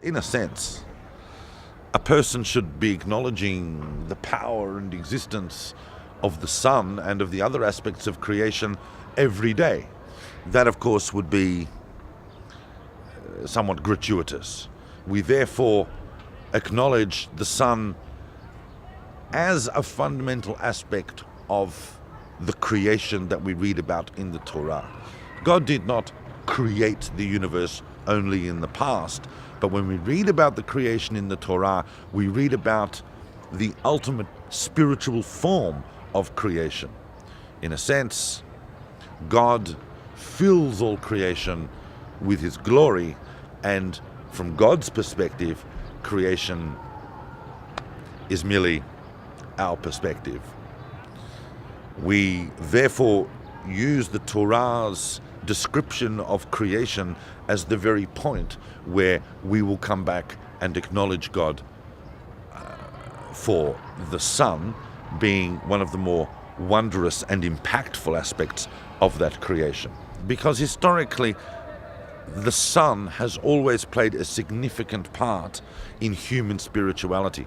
in a sense, a person should be acknowledging the power and existence of the sun and of the other aspects of creation every day. That, of course, would be somewhat gratuitous. We therefore acknowledge the sun as a fundamental aspect of the creation that we read about in the Torah. God did not create the universe only in the past, but when we read about the creation in the Torah, we read about the ultimate spiritual form of creation. In a sense, God fills all creation with his glory, and from God's perspective, creation is merely our perspective. We therefore use the Torah's description of creation as the very point where we will come back and acknowledge God for the sun being one of the more wondrous and impactful aspects of that creation. Because historically, the sun has always played a significant part in human spirituality,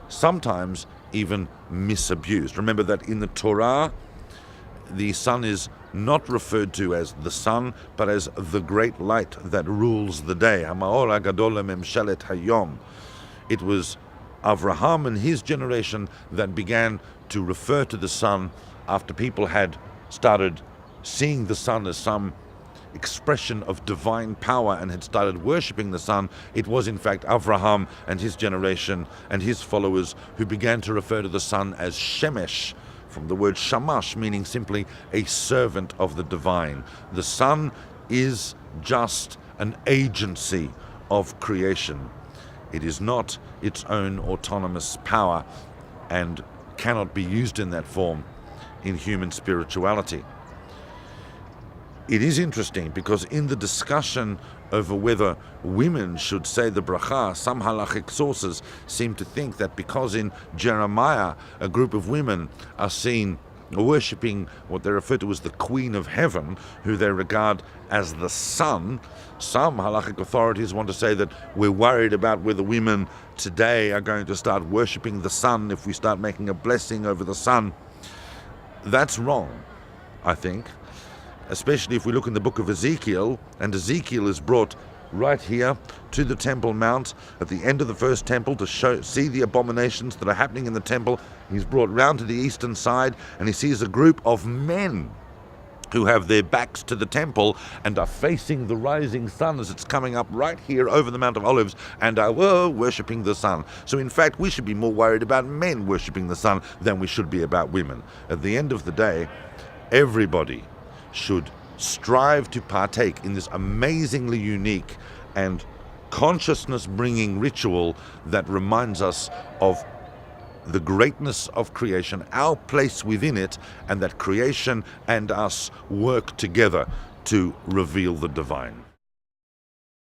sometimes even misabused. Remember that in the Torah, the sun is not referred to as the sun, but as the great light that rules the day. Ha'ma'or ha'gadol memshelet hayom. It was Avraham and his generation that began to refer to the sun after people had started seeing the sun as some expression of divine power and had started worshipping the sun. It was in fact Avraham and his generation and his followers who began to refer to the sun as Shemesh, from the word shamash, meaning simply a servant of the divine. The sun is just an agency of creation. It is not its own autonomous power and cannot be used in that form in human spirituality. It is interesting because in the discussion over whether women should say the bracha, some halachic sources seem to think that because in Jeremiah a group of women are seen worshipping what they refer to as the Queen of Heaven, who they regard as the sun, some halachic authorities want to say that we're worried about whether women today are going to start worshipping the sun if we start making a blessing over the sun. That's wrong, I think. Especially if we look in the book of Ezekiel, and Ezekiel is brought right here to the Temple Mount at the end of the first temple to see the abominations that are happening in the temple. He's brought round to the eastern side and he sees a group of men who have their backs to the temple and are facing the rising sun as it's coming up right here over the Mount of Olives and are worshipping the sun. So in fact, we should be more worried about men worshipping the sun than we should be about women. At the end of the day, everybody should strive to partake in this amazingly unique and consciousness-bringing ritual that reminds us of the greatness of creation, our place within it, and that creation and us work together to reveal the divine.